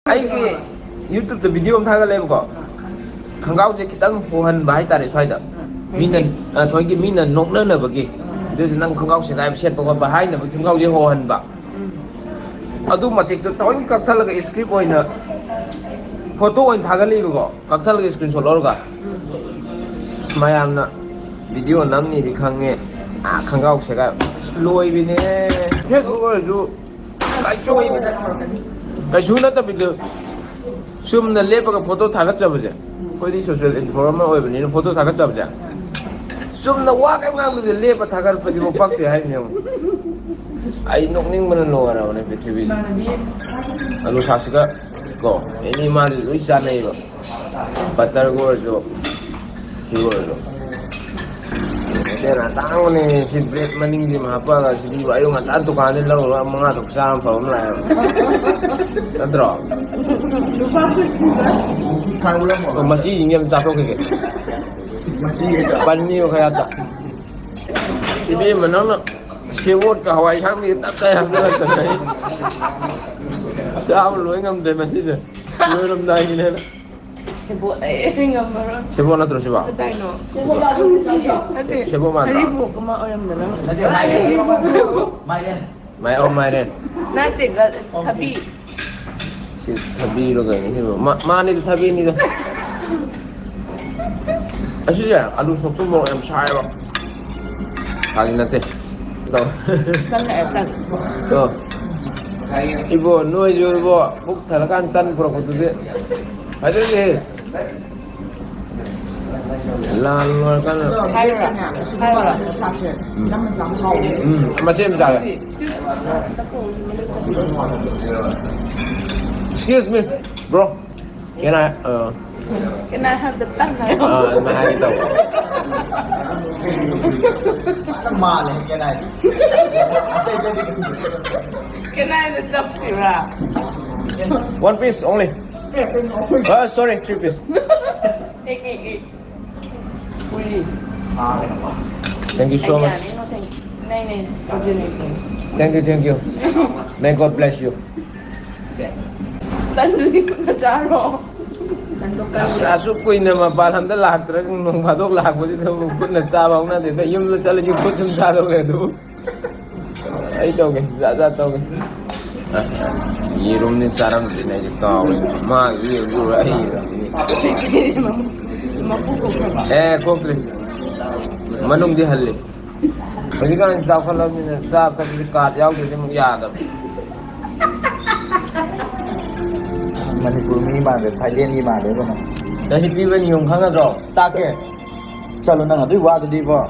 ꯑꯩꯒꯤ ꯌꯨꯇ꯭ꯌꯨꯕꯇ ꯚꯤꯗꯤꯑꯣ ꯑꯃ ꯊꯥꯒꯠꯂꯦꯕꯀꯣ ꯈꯣꯡꯒ꯭ꯔꯥꯎꯁꯦ ꯈꯤꯇꯪ ꯍꯣꯍꯟꯕ ꯍꯥꯏꯇꯥꯔꯦ ꯁ꯭ꯋꯥꯏꯗ ꯃꯤꯅ ꯊꯣꯏꯒꯤ ꯃꯤꯅ ꯅꯣꯛꯅꯅꯕꯒꯤ ꯑꯗꯨꯁꯨ ꯅꯪ ꯈꯣꯡꯒ꯭ꯔꯥꯎ ꯁꯦꯒꯥꯏꯕ ꯁꯦꯠꯄ ꯈꯣꯠꯄ ꯍꯥꯏꯅꯕ ꯈꯣꯡꯒ꯭ꯔꯥꯎꯁꯦ ꯍꯣꯍꯟꯕ ꯑꯗꯨ ꯃꯇꯤꯛꯇꯣ ꯊꯑꯣꯏ ꯀꯛꯊꯠꯂꯒ ꯏꯁꯀ꯭ꯔꯤꯞ ꯑꯣꯏꯅ ꯐꯣꯇꯣ ꯑꯣꯏꯅ ꯊꯥꯒꯠꯂꯤꯕꯀꯣ ꯀꯛꯊꯠꯂꯒ ꯏꯁꯀ꯭ꯔꯤꯟ ꯁꯣꯠ ꯂꯧꯔꯒ ꯃꯌꯥꯝꯅ ꯚꯤꯗꯤꯑꯣ ꯅꯝꯅꯤꯗꯤ ꯈꯪꯉꯦ ꯈꯣꯡꯒ꯭ꯔꯥꯎ ꯁꯦꯒꯥꯏꯕ ꯂꯣꯏꯕꯤꯅꯦ ꯐꯦꯁꯕꯨꯛ ꯑꯣꯏꯔꯁꯨ ꯀꯩꯁꯨ ꯅꯠꯇꯕꯤꯗ ꯆꯨꯝꯅ ꯂꯦꯞꯄꯒ ꯐꯣꯇꯣ ꯊꯥꯒꯠꯆꯕꯁꯦ ꯑꯩꯈꯣꯏꯗꯤ ꯁꯣꯁꯤꯌꯦꯜ ꯏꯟꯐꯣꯔꯃꯔ ꯑꯣꯏꯕꯅꯤꯅ ꯐꯣꯇꯣ ꯊꯥꯒꯠꯆꯕꯁꯦ ꯆꯨꯝꯅ ꯋꯥ ꯀꯩꯝ ꯉꯥꯡꯕꯗ ꯂꯦꯞꯄ ꯊꯥꯒꯠꯄꯗꯤꯕꯨ ꯄꯛꯇꯦ ꯍꯥꯏꯕꯅꯦ ꯑꯩ ꯅꯣꯛꯅꯤꯡꯕꯅ ꯂꯣꯏꯔꯕꯅꯦ ꯄ꯭ꯔꯤꯊꯤꯕꯤꯁꯦ ꯑꯂꯨ ꯁꯥꯛꯁꯤꯒ ꯀꯣ ꯑꯦꯅꯤ ꯃꯥꯗꯤ ꯂꯣꯏ ꯆꯥꯅꯩꯕ ꯕꯇꯔꯒ ꯑꯣꯏꯔꯁꯨ ꯁꯤꯒ ꯑꯣꯏꯔꯁꯨ ꯍꯣꯇꯦꯜ ꯑꯇꯥꯡꯕꯅꯦ ꯁꯤ ꯕ꯭ꯔꯦꯗ ꯃꯅꯤꯡꯁꯤꯃ ꯍꯥꯞꯄꯒ ꯁꯤꯗꯤ ꯑꯌꯨꯛ ꯉꯟꯇꯥ ꯗꯨꯀꯥꯟꯗꯩ ꯂꯧꯔꯒ 5 ꯇꯔꯨꯛ ꯆꯥꯝꯃ ꯐꯕ ꯑꯃ ꯂꯥꯛꯑꯦꯕ ꯅꯠꯇ꯭ꯔꯣ ꯃꯆꯤꯁꯤꯡꯁꯦ ꯑꯃ ꯆꯥꯊꯣꯛꯈꯤꯒꯦ ꯄꯟꯅꯤꯕ ꯈꯔ ꯏꯕꯦꯝꯃ ꯅꯪꯅ ꯁꯦꯕꯣꯠꯀ ꯍꯋꯥꯏ ꯁꯥꯡꯕꯤꯒ ꯇꯞ ꯇꯥꯏ ꯍꯥꯞꯆꯜꯂꯛꯇꯅ ꯑꯩ ꯆꯥꯕ ꯂꯣꯏ ꯉꯝꯗ꯭ꯔꯦ ꯃꯁꯤꯁꯦ ꯂꯣꯏꯔꯝꯗꯥꯏꯒꯤꯅꯦꯅ ꯁꯦꯕꯣꯠ ꯑꯩ ꯉꯝꯃꯔꯣꯏ. ꯁꯦꯕꯣꯠ ꯅꯠꯇ꯭ꯔꯣ ꯁꯤꯕꯣ? ꯀꯗꯥꯏꯅꯣ? ꯅꯠꯇꯦ. ꯁꯦꯕꯣꯠ ꯃꯥꯟꯗ꯭ꯔꯣ? ꯍꯔꯤꯕꯣꯛ ꯑꯃ ꯑꯣꯏꯔꯝꯗꯅ. ꯃꯥꯏꯔꯦꯟ. ꯅꯠꯇꯦ ꯊꯕꯤ. ꯁꯤ ꯊꯕꯤꯔꯣ ꯀꯩꯅꯣ ꯁꯤꯕꯣ? ꯃꯥꯅꯤꯗ ꯊꯕꯤꯅꯤꯗ. ꯑꯁꯤꯁꯦ ꯑꯂꯨ ꯁꯣꯛꯇꯨ ꯃꯣꯔꯣꯛ ꯌꯥꯝ ꯁꯥꯏꯕ. ꯐꯥꯒꯤ ꯅꯠꯇꯦ. 이거 너희 이거 목 달아간 딴 그러거든요. 아저씨. 라르가는 하이라. 맞지 잘해. Excuse me, bro. Can I Can I have the pan now? mahal ito. Mahal yan ay. Can I have the chopstick wrap? 1 piece only. Sorry, 3 piece. Hey. Uli. Thank you so much. Nay. Thank you. May God bless you. Tanduin ko na Jaro. Asuk ko ina mapalamda laktra kung nung padok lakbo dito bukod na sabaw na dito yung lusala yung bukod yung sabaw na dito ay toge toge irum ni sarang din ay ito ma iru ay kokri manung di halli pwede ka nang saw ka lang nila sa kasi yaw dito mong yadap Manipur mi mà được Thái Liên mi mà đấy con này. Dahil piban yung hanga draw, take. Sao luôn đang ở đây qua thì đi vào.